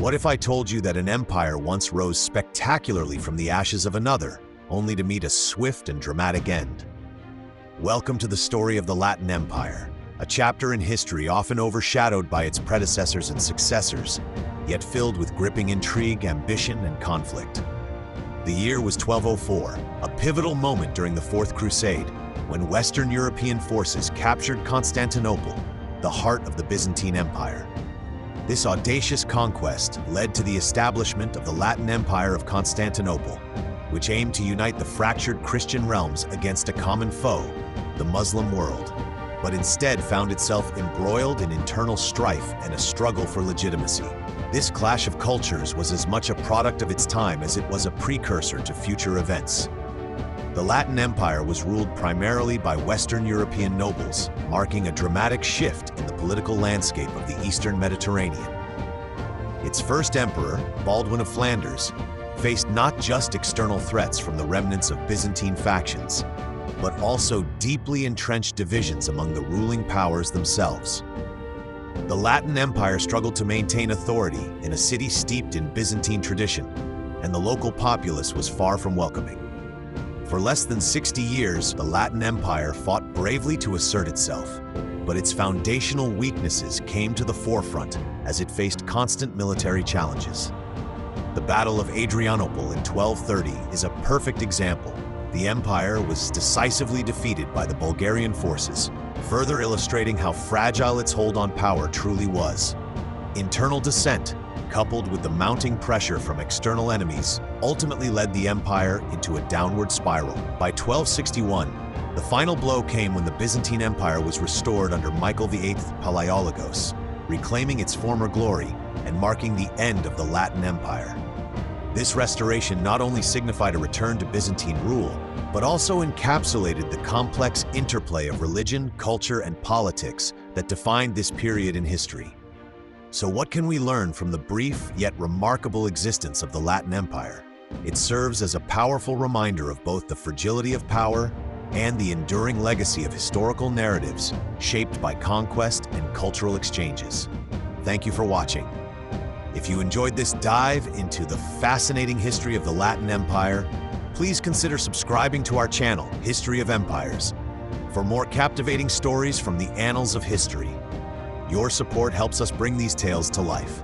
What if I told you that an empire once rose spectacularly from the ashes of another, only to meet a swift and dramatic end? Welcome to the story of the Latin Empire, a chapter in history often overshadowed by its predecessors and successors, yet filled with gripping intrigue, ambition, and conflict. The year was 1204, a pivotal moment during the Fourth Crusade, when Western European forces captured Constantinople, the heart of the Byzantine Empire. This audacious conquest led to the establishment of the Latin Empire of Constantinople, which aimed to unite the fractured Christian realms against a common foe, the Muslim world, but instead found itself embroiled in internal strife and a struggle for legitimacy. This clash of cultures was as much a product of its time as it was a precursor to future events. The Latin Empire was ruled primarily by Western European nobles, marking a dramatic shift in the political landscape of the Eastern Mediterranean. Its first emperor, Baldwin of Flanders, faced not just external threats from the remnants of Byzantine factions, but also deeply entrenched divisions among the ruling powers themselves. The Latin Empire struggled to maintain authority in a city steeped in Byzantine tradition, and the local populace was far from welcoming. For less than 60 years, the Latin Empire fought bravely to assert itself, but its foundational weaknesses came to the forefront as it faced constant military challenges. The Battle of Adrianople in 1230 is a perfect example. The empire was decisively defeated by the Bulgarian forces, further illustrating how fragile its hold on power truly was. Internal dissent, coupled with the mounting pressure from external enemies, ultimately led the empire into a downward spiral. By 1261, the final blow came when the Byzantine Empire was restored under Michael VIII Palaiologos, reclaiming its former glory and marking the end of the Latin Empire. This restoration not only signified a return to Byzantine rule, but also encapsulated the complex interplay of religion, culture, and politics that defined this period in history. So what can we learn from the brief yet remarkable existence of the Latin Empire? It serves as a powerful reminder of both the fragility of power and the enduring legacy of historical narratives shaped by conquest and cultural exchanges. Thank you for watching. If you enjoyed this dive into the fascinating history of the Latin Empire, please consider subscribing to our channel, History of Empires, for more captivating stories from the annals of history. Your support helps us bring these tales to life.